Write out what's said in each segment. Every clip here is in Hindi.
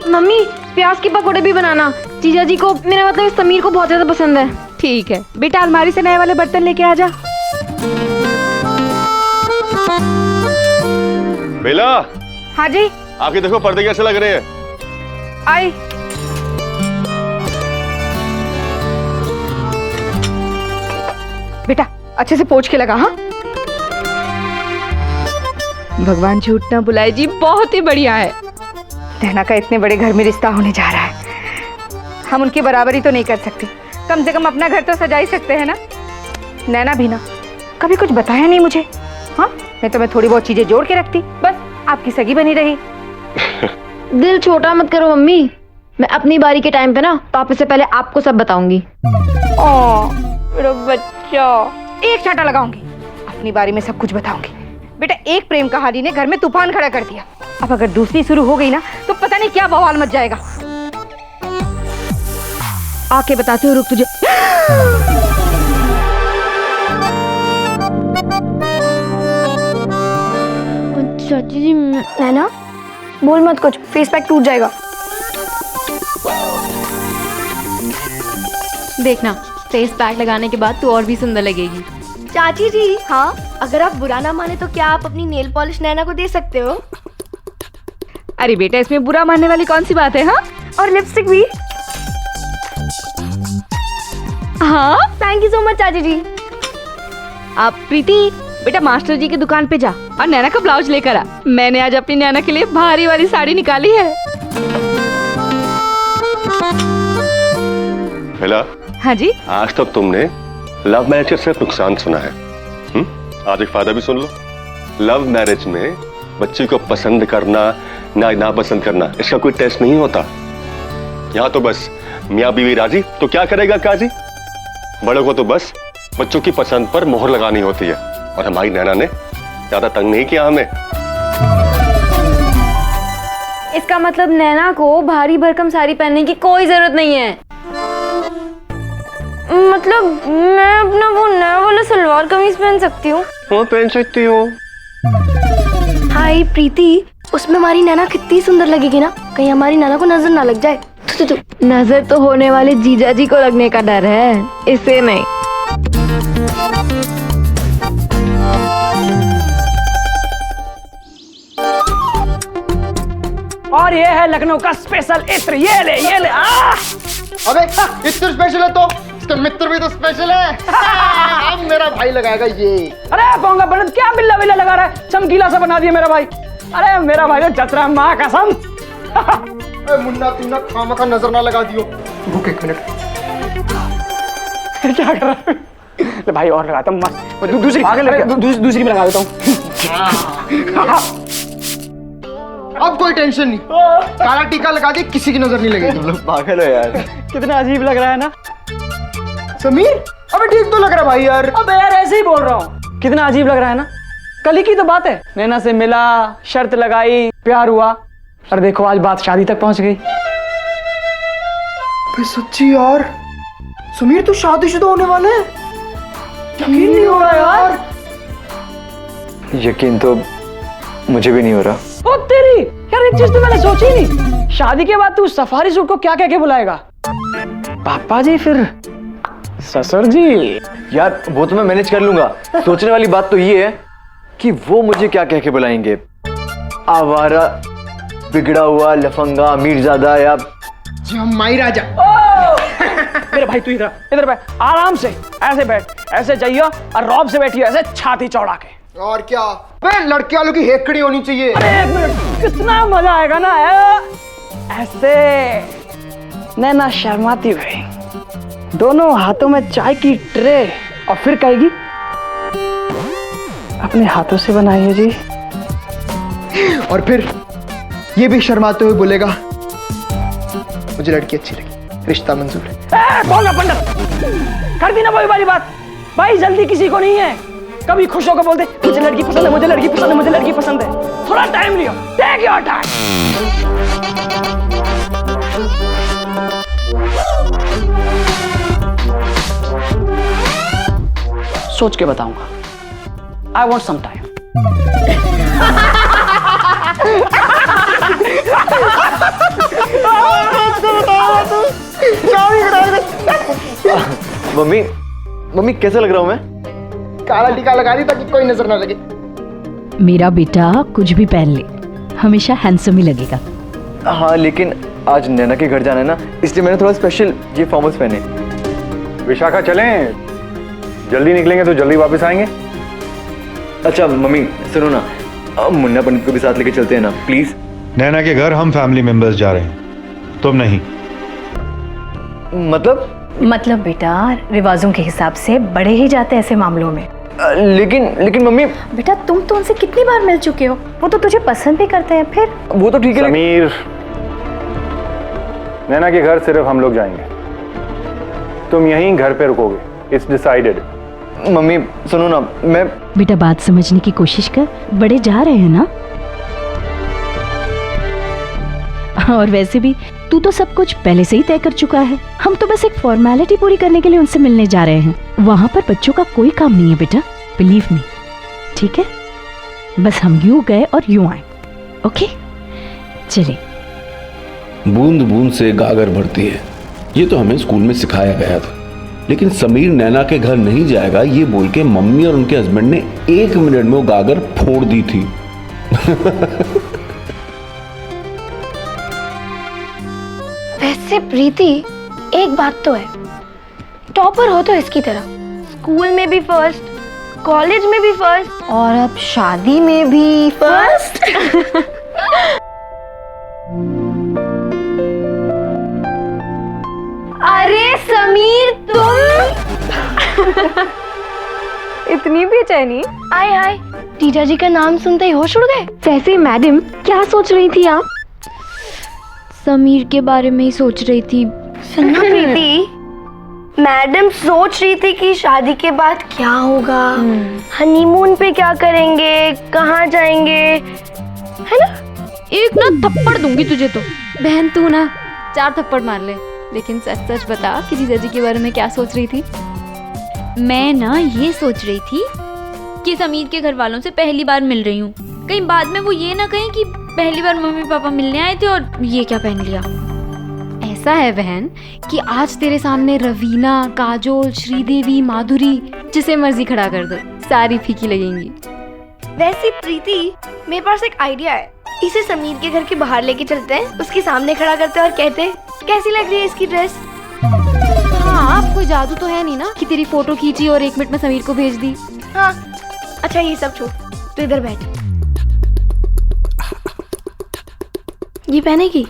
मम्मी प्याज के पकौड़े भी बनाना, जीजा जी को, मेरा मतलब समीर को बहुत ज्यादा पसंद है। ठीक है बेटा, अलमारी से नए वाले बर्तन लेके आ जा। बेला, हाँ जी। आके देखो पर्दे कैसे लग रहे हैं। आई। बेटा अच्छे से पोंछ के लगा। हाँ भगवान झूठ ना बुलाए जी, बहुत ही बढ़िया है। नैना का इतने बड़े घर में रिश्ता होने जा रहा है, हम उनकी बराबरी तो नहीं कर सकते, कम से कम अपना घर तो सजा ही सकते हैं ना। नैना भी ना कभी कुछ बताया नहीं मुझे। हाँ मैं तो थोड़ी बहुत चीजें जोड़ के रखती, बस आपकी सगी बनी रही। दिल छोटा मत करो मम्मी, मैं अपनी बारी के टाइम पे ना पापा से पहले आपको सब बताऊंगी। मेरा बच्चा, एक छाटा लगाऊंगी, अपनी बारी में सब कुछ बताऊंगी। बेटा एक प्रेम कहानी ने घर में तूफान खड़ा कर दिया, अब अगर दूसरी शुरू हो गई ना तो पता नहीं क्या बवाल मच जाएगा। आके बताती हूँ, रुक तुझे। चाची जी, नैना बोल मत कुछ, फेस पैक टूट जाएगा। देखना फेस पैक लगाने के बाद तू और भी सुंदर लगेगी। चाची जी, हाँ अगर आप बुरा ना माने तो क्या आप अपनी नेल पॉलिश नैना को दे सकते हो? अरे बेटा इसमें बुरा मानने वाली कौन सी बात है। हाँ और लिपस्टिक भी। हाँ थैंक यू सो मच चाची जी। आप प्रीति बेटा मास्टर जी की दुकान पे जा और नैना का ब्लाउज लेकर आ। मैंने आज अपनी नैना के लिए भारी वाली साड़ी निकाली है। बेला, हाँ जी। आज तक तुमने लव मैरिज का सिर्फ नुकसान सुना है, आज एक फायदा भी सुन लो। लव मैरिज में बच्ची को पसंद करना ना पसंद करना, इसका कोई टेस्ट नहीं होता। यहाँ तो बस मियाँ बीवी राजी तो क्या करेगा काजी। बड़ों को तो बस बच्चों की पसंद पर मोहर लगानी होती है, और हमारी नैना ने ज्यादा तंग नहीं किया हमें। इसका मतलब नैना को भारी भरकम साड़ी पहनने की कोई जरूरत नहीं है। मतलब मैं अपना वो नया वाला सलवार कमीज पहन सकती हूँ। हाँ पहन सकती हो। हाय प्रीति, उसमें हमारी नैना कितनी सुंदर लगेगी ना, कहीं हमारी नैना को नजर ना लग जाए। नजर तो होने वाले जीजा जी को लगने का डर है, इसे नहीं। और ये है लखनऊ का स्पेशल इत्र, ये ले ये ले। अबे इत्र स्पेशल है तो इसका मित्र भी तो स्पेशल है। अब मेरा भाई लगाएगा ये। अरे पोंगा पंडित, क्या बिल्ला बिल्ला लगा रहा है, चमकीला सा बना दिया मेरा भाई। अरे मेरा भाई तो जच रहा है, माँ कसम। मुन्ना तुम ना खामखा नजर ना लगा दियो। रुक एक मिनट। क्या कर रहा है भाई, और लगाता हूँ मस्त। दूसरी में लगा देता हूँ। अब कोई टेंशन नहीं, काला टीका लगा के किसी की नजर नहीं लगेगी। तुम लोग पागल हो यार। कितना अजीब लग रहा है ना समीर? अबे ठीक तो लग रहा है भाई यार। अब यार ऐसे ही बोल रहा हूँ, कितना अजीब लग रहा है ना। कल ही की तो बात है, नैना से मिला, शर्त लगाई, प्यार हुआ, और देखो आज बात शादी तक पहुंच गई। सच्ची यार, समीर तो शादीशुदा होने वाला है। यकीन नहीं हो रहा यार। यकीन तो मुझे भी नहीं हो रहा। ओ तेरी यार, एक चीज तो मैंने सोची नहीं, शादी के बाद तू सफारी सूट को क्या कह के बुलाएगा? पापा जी, फिर ससुर जी। यार वो तो मैं मैनेज कर लूंगा। सोचने वाली बात तो ये है कि वो मुझे क्या कह के बुलाएंगे। आवारा, बिगड़ा हुआ, लफंगा, मीरजादा या माई राजा। मेरे भाई तू इधर बैठ, आराम से ऐसे बैठ, ऐसे जाइए और रौब से बैठिए, ऐसे छाती चौड़ा के। और क्या, लड़के वालों की हेकड़ी होनी चाहिए। अरे एक मिनट, कितना मजा आएगा ना ऐसे। नैना शर्माती हुई, दोनों हाथों में चाय की ट्रे, और फिर कहेगी अपने हाथों से बनाइए जी। और फिर ये भी शर्माते हुए बोलेगा मुझे लड़की अच्छी लगी, रिश्ता मंजूर है। बोलना पंडित, कर दी ना वही वाली बात। भाई जल्दी किसी को नहीं है, कभी खुश होकर बोलते मुझे लड़की पसंद है, मुझे लड़की पसंद है, मुझे लड़की पसंद है। थोड़ा टाइम लियो, टेक योर टाइम। सोच के बताऊंगा। I want some time. Mummy mummy कैसा लग रहा हूँ मैं? काला टीका लगा दी ताकि कोई नजर ना लगे। मेरा बेटा कुछ भी पहन ले, हमेशा हैंडसम ही लगेगा। हाँ लेकिन आज नैना के घर जाना है ना, इसलिए मैंने थोड़ा स्पेशल ये फॉर्मल्स पहने। विशाखा चलें, जल्दी निकलेंगे तो जल्दी वापस आएंगे। अच्छा मम्मी सुनो ना, मुन्ना पंडित को भी साथ लेके चलते हैं ना प्लीज। नैना के घर हम फैमिली मेंबर्स जा रहे हैं, तुम नहीं। मतलब बेटा रिवाजों के हिसाब से बड़े ही जाते हैं ऐसे मामलों में। लेकिन मम्मी। बेटा तुम तो उनसे कितनी बार मिल चुके हो, वो तो तुझे पसंद भी करते हैं। फिर वो तो ठीक है। समीर, नैना के घर सिर्फ हम लोग जाएंगे, तुम यहीं घर पे रुकोगे, इट्स डिसाइडेड। मम्मी सुनो ना, मैं बेटा बात समझने की कोशिश कर, बड़े जा रहे हैं ना। और वैसे भी तू तो सब कुछ पहले से ही तय कर चुका है, हम तो बस एक फॉर्मेलिटी पूरी करने के लिए उनसे मिलने जा रहे हैं। वहां पर बच्चों का कोई काम नहीं है बेटा, बिलीव मी। ठीक है, बस हम यूं गए और यूं आए। ओके चलिए। बूंद बूंद से गागर भरती है, ये तो हमें स्कूल में सिखाया गया था। लेकिन समीर नैना के घर नहीं जाएगा ये बोल के मम्मी और उनके हस्बैंड ने 1 मिनट में वो गागर फोड़ दी थी। वैसे प्रीति, एक बात तो है, टॉपर हो तो इसकी तरह, स्कूल में भी फर्स्ट, कॉलेज में भी फर्स्ट, और अब शादी में भी फर्स्ट। अरे समीर तुम इतनी बेचैनी? आए हाय, टीचर जी का नाम सुनते ही होश उड़ गए। वैसे मैडम क्या सोच रही थी आप? समीर के बारे में ही सोच रही थी। सुनो प्रीति, मैडम सोच रही थी कि शादी के बाद क्या होगा, हनीमून पे क्या करेंगे, कहाँ जाएंगे, है ना? एक ना थप्पड़ दूंगी तुझे तो। बहन तू ना 4 थप्पड़ मार ले, लेकिन सच सच बता कि जीजा जी के बारे में क्या सोच रही थी? मैं ना ये सोच रही थी कि समीर के घर वालों से पहली बार मिल रही हूँ, कहीं बाद में वो ये ना कहें कि पहली बार मम्मी पापा मिलने आए थे और ये क्या पहन लिया। ऐसा है बहन कि आज तेरे सामने रवीना, काजोल, श्रीदेवी, माधुरी, जिसे मर्जी खड़ा कर दो, सारी फीकी लगेंगी। वैसे प्रीति, मेरे पास एक आइडिया है, इसे समीर के घर के बाहर लेके चलते हैं, उसके सामने खड़ा करते हैं और कहते हैं कैसी लग रही है इसकी ड्रेस। हाँ, कोई जादू तो है नहीं ना कि तेरी फोटो खींची और 1 मिनट में समीर को भेज दी। हाँ अच्छा ये सब छोड़, तू इधर बैठ। ये पहनेगी?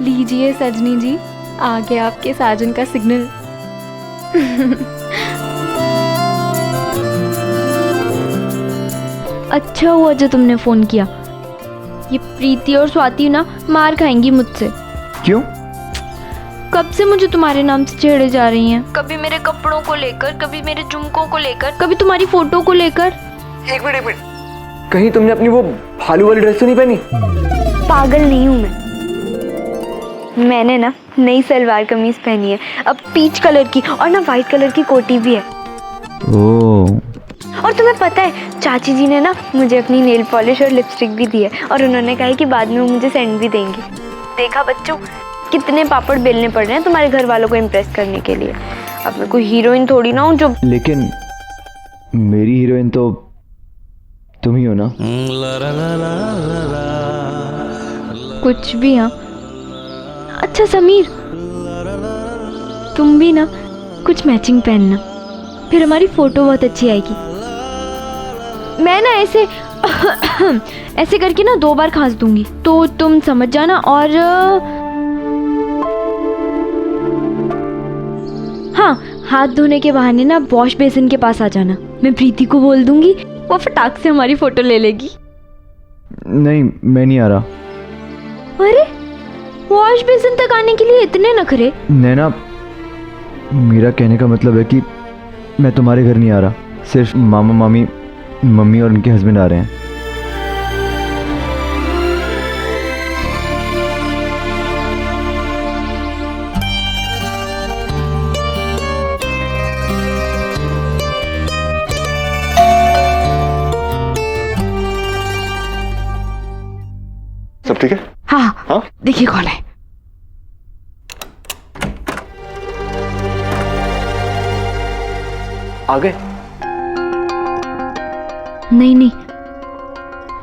लीजिए सजनी जी, आ गया आपके साजन का सिग्नल। अच्छा हुआ जो तुमने फोन किया। ये प्रीति और स्वाति ना मार खाएंगी मुझसे। क्यों? कब से मुझे तुम्हारे नाम से छेड़े जा रही हैं। कभी मेरे कपड़ों को लेकर, कभी मेरे झुमकों को लेकर, कभी तुम्हारी फोटो को लेकर। एक मिनट, कहीं तुमने अपनी वो भालू वाली ड्रेस तो नहीं पहनी? पागल नहीं हूँ मैंने ना नई सलवार कमीज पहनी है, अब पीच कलर की, और ना वाइट कलर की कोटी भी है। ओह। और तुम्हें पता है चाची जी ने ना मुझे अपनी नेल पॉलिश और लिपस्टिक भी दी है, और उन्होंने कहा है कि बाद में वो मुझे सेंड भी देंगी। देखा बच्चों, कितने पापड़ बेलने पड़ रहे हैं तुम्हारे घर वालों को इम्प्रेस करने के लिए। अब मैं कोई हीरोइन थोड़ी ना हूँ जो। लेकिन मेरी हीरोइन तो तुम ही हो ना? कुछ भी। हाँ, अच्छा समीर, तुम भी ना कुछ मैचिंग पहनना, फिर हमारी फोटो बहुत अच्छी आएगी। मैं ना ऐसे ऐसे करके ना 2 बार खांस दूंगी, तो तुम समझ जाना। और हाँ, हाथ धोने के बहाने ना वॉश बेसिन के पास आ जाना। मैं प्रीति को बोल दूंगी, वो फटाक से हमारी फोटो ले लेगी। नहीं, मैं नहीं आ रहा। अरे, वॉश बेसिन तक आने के लिए इतने नखरे? नैना, मेरा कहने का मतलब है कि मैं तुम्हारे घर नहीं आ रहा, सिर्फ मामा मामी, मम्मी और उनके हस्बैंड आ रहे हैं। सब ठीक है? हाँ हाँ? देखिए कौन है। आ गए? नहीं,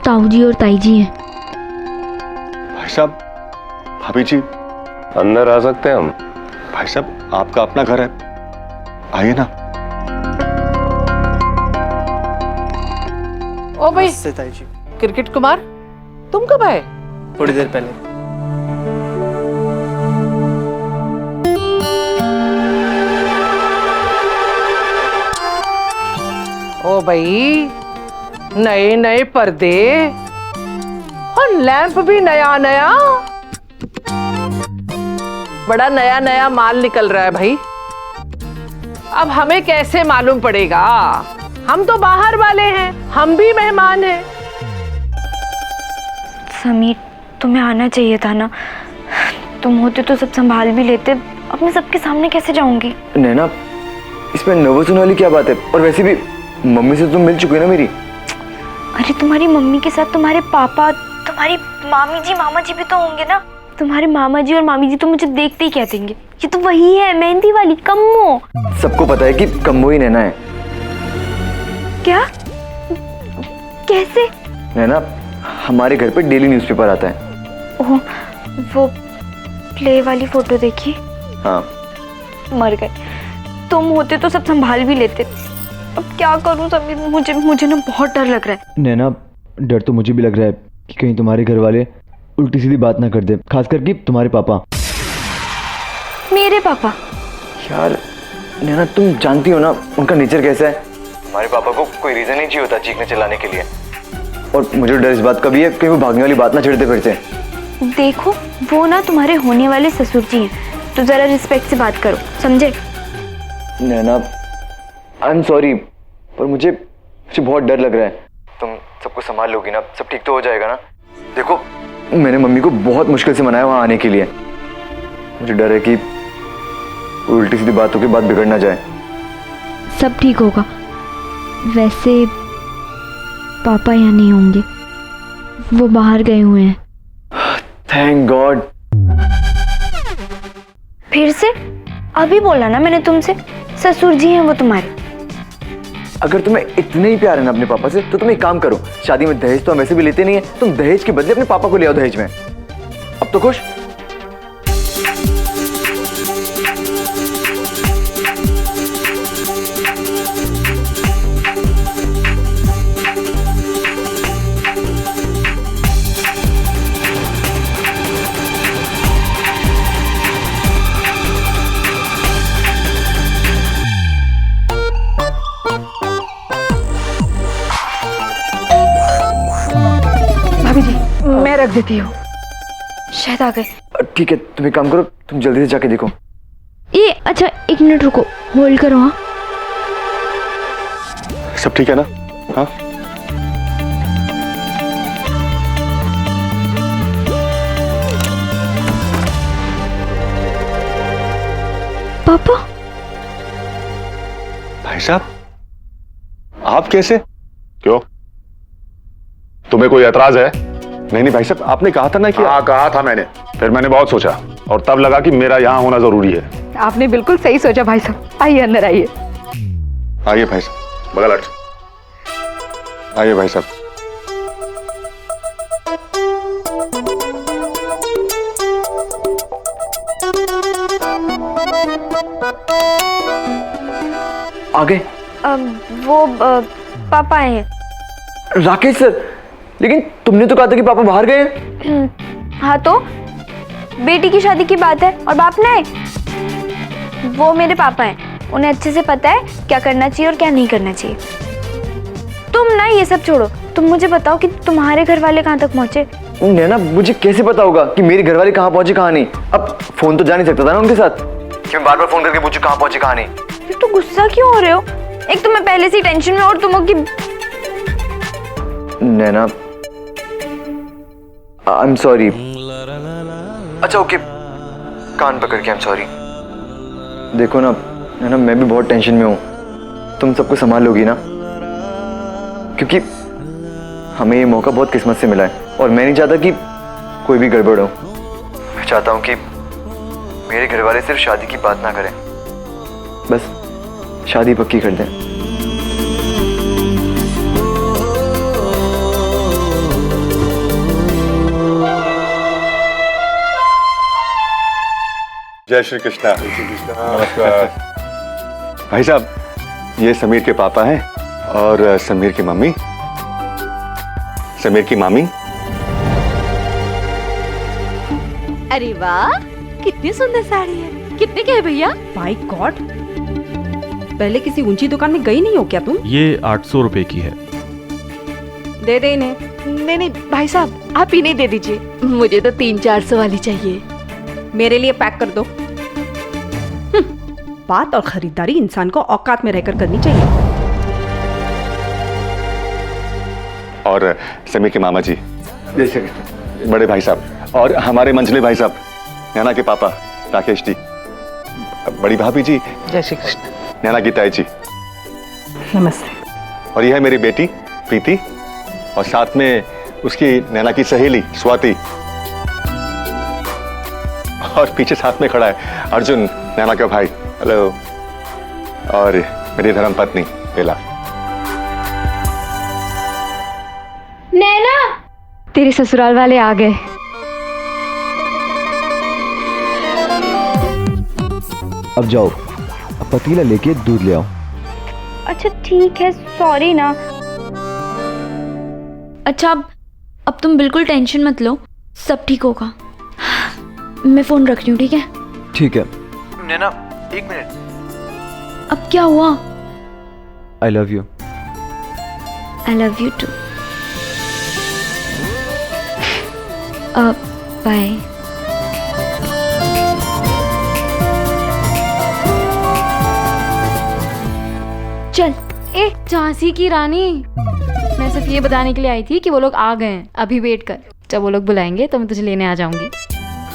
ताऊ जी और ताई जी हैं। भाई साहब, भाभी जी, अंदर आ सकते हैं हम? भाई साहब, आपका अपना घर है, आइए ना। ओ भाई क्रिकेट कुमार, तुम कब आए? थोड़ी देर पहले। ओ भाई, नए नए पर्दे और लैंप भी नया नया, बड़ा नया नया माल निकल रहा है भाई। अब हमें कैसे मालूम पड़ेगा? हम तो बाहर वाले हैं, हम भी मेहमान हैं। समीर, तुम्हें आना चाहिए था ना, तुम होते तो सब संभाल भी लेते। अब मैं सबके सामने कैसे जाऊंगी? नैना, इसमें नर्वस होने वाली क्या बात है? और वैसे भी मम्मी से तुम मिल चुके हो ना मेरी। अरे तुम्हारी मम्मी के साथ तुम्हारे पापा, तुम्हारी मामी जी, मामा जी भी तो होंगे ना। तुम्हारे मामा जी और मामी जी तो मुझे देखते ही कह देंगे, ये तो वही है मेहंदी वाली कम्मो। सबको पता है कि कम्मो ही नैना है। क्या? कैसे? नैना, हमारे घर पे डेली न्यूज़पेपर आता है। ओह, वो प्ले वाली फोटो देखी? हाँ। मर गए। तुम होते तो सब संभाल भी लेते। अब क्या करूं समीर, मुझे ना बहुत डर लग रहा है। नैना, डर तो मुझे भी लग रहा है कि कहीं तुम्हारे घर वाले उल्टी सीधी बात ना कर दे, खासकर कि तुम्हारे पापा। मेरे पापा? यार नैना, तुम जानती हो ना उनका नेचर कैसा है। हमारे पापा को कोई रीजन नहीं चाहिए होता चीखने चिल्लाने के लिए, और मुझे डर इस बात का भी है कहीं वो भागने वाली बात ना छेड़ते फिरते। देखो, वो ना तुम्हारे होने वाले ससुर जी हैं, तो जरा रिस्पेक्ट से बात करो, समझे? नैना, आई एम सॉरी, पर मुझे बहुत डर लग रहा है। तुम सबको संभाल लोगी ना? सब ठीक तो हो जाएगा ना? देखो, मैंने मम्मी को बहुत मुश्किल से मनाया वहां आने के लिए। मुझे डर है कि उल्टी सीधी बातों के बाद बिगड़ ना जाए। सब ठीक होगा। वैसे पापा यहाँ नहीं होंगे, वो बाहर गए हुए हैं। Thank God. फिर से? अभी बोला ना मैंने तुमसे, ससुर जी हैं वो तुम्हारे। अगर तुम्हें इतने ही प्यार है ना अपने पापा से, तो तुम एक काम करो, शादी में दहेज तो हम वैसे भी लेते नहीं है, तुम दहेज के बदले अपने पापा को ले आओ दहेज में। अब तो खुश? देती हूँ। शायद आ गए। ठीक है, तुम एक काम करो, तुम जल्दी से जाके देखो। ये अच्छा 1 मिनट रुको, होल्ड करो। हाँ सब ठीक है ना? हाँ पापा। भाई साहब, आप कैसे? क्यों, तुम्हें कोई एतराज है? नहीं भाई साहब, आपने कहा था ना कि हाँ कहा था मैंने, फिर मैंने बहुत सोचा और तब लगा कि मेरा यहाँ होना जरूरी है। आपने बिल्कुल सही सोचा भाई साहब। आइए अंदर आइए। आइए भाई साहब। बगल हट। आइए भाई साहब। आ गए? वो पापा आए हैं। राकेश सर, लेकिन तुमने तो कहा था कि पापा बाहर गए हैं। हाँ तो बेटी की शादी की बात है और बाप ने आए। वो मेरे पापा हैं, उन्हें अच्छे से पता है क्या करना चाहिए और क्या नहीं करना चाहिए। तुम ना ये सब छोड़ो, तुम मुझे बताओ कि तुम्हारे घर वाले कहाँ तक पहुँचे? नैना, मुझे कैसे पता होगा कि मेरे घर वाले कहाँ पहुंचे कहाँ नहीं? अब फोन तो जा नहीं सकता था ना उनके साथ कि मैं बार बार फोन करके पूछूं कहाँ पहुंचे कहाँ नहीं। तो गुस्सा क्यों हो रहे हो? एक तो मैं पहले से ही टेंशन में और तुम हो कि नैना, आई एम सॉरी। अच्छा ओके, कान पकड़ के आई एम सॉरी। देखो ना नैना, मैं भी बहुत टेंशन में हूँ, तुम सबको संभाल लोगी ना? क्योंकि हमें ये मौका बहुत किस्मत से मिला है और मैं नहीं चाहता कि कोई भी गड़बड़ हो। मैं चाहता हूँ कि मेरे घर वाले सिर्फ शादी की बात ना करें, बस शादी पक्की कर दें। जय श्री कृष्णा। नमस्कार भाई साहब, ये समीर के पापा हैं और समीर की मम्मी, समीर की मामी। अरे वाह, कितनी सुंदर साड़ी है। कितने के है भैया? माय गॉड, पहले किसी ऊंची दुकान में गई नहीं हो क्या तुम? ये 800 रुपए की है। दे दे इन्हें। नहीं नहीं भाई साहब, आप इन्हें दे दीजिए। मुझे तो 300-400 वाली चाहिए। मेरे लिए पैक कर दो। बात और खरीदारी इंसान को औकात में रहकर करनी चाहिए। और समीर के मामा जी, बड़े भाई साहब, और हमारे मंझले भाई साहब, नैना के पापा राकेश जी, बड़ी भाभी जी, जय श्री कृष्ण, नैना की ताई जी, नमस्ते। और यह है मेरी बेटी प्रीति और साथ में उसकी नैना की सहेली स्वाति, और पीछे साथ में खड़ा है अर्जुन, नैना का भाई। हेलो। और मेरी धर्मपत्नी बेला। नैना, तेरे ससुराल वाले आ गए। अब जाओ, अब पतीला लेके दूध ले आओ। अच्छा ठीक है, सॉरी ना। अच्छा अब तुम बिल्कुल टेंशन मत लो, सब ठीक होगा। मैं फोन रख रही हूँ, ठीक है? ठीक है। नैना, 1 मिनट। अब क्या हुआ? I love you. I love you too. Bye. चल। ए झांसी की रानी, मैं सिर्फ ये बताने के लिए आई थी कि वो लोग आ गए हैं। अभी वेट कर, जब वो लोग बुलाएंगे तो मैं तुझे लेने आ जाऊंगी।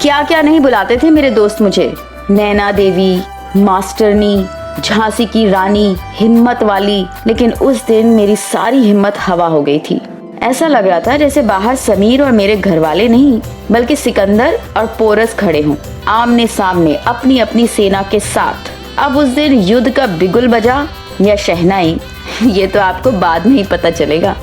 क्या क्या नहीं बुलाते थे मेरे दोस्त मुझे, नैना देवी, मास्टरनी, झांसी की रानी, हिम्मत वाली, लेकिन उस दिन मेरी सारी हिम्मत हवा हो गई थी। ऐसा लग रहा था जैसे बाहर समीर और मेरे घर वाले नहीं बल्कि सिकंदर और पोरस खड़े हों, आमने सामने अपनी अपनी सेना के साथ। अब उस दिन युद्ध का बिगुल बजा या शहनाई, ये तो आपको बाद में ही पता चलेगा।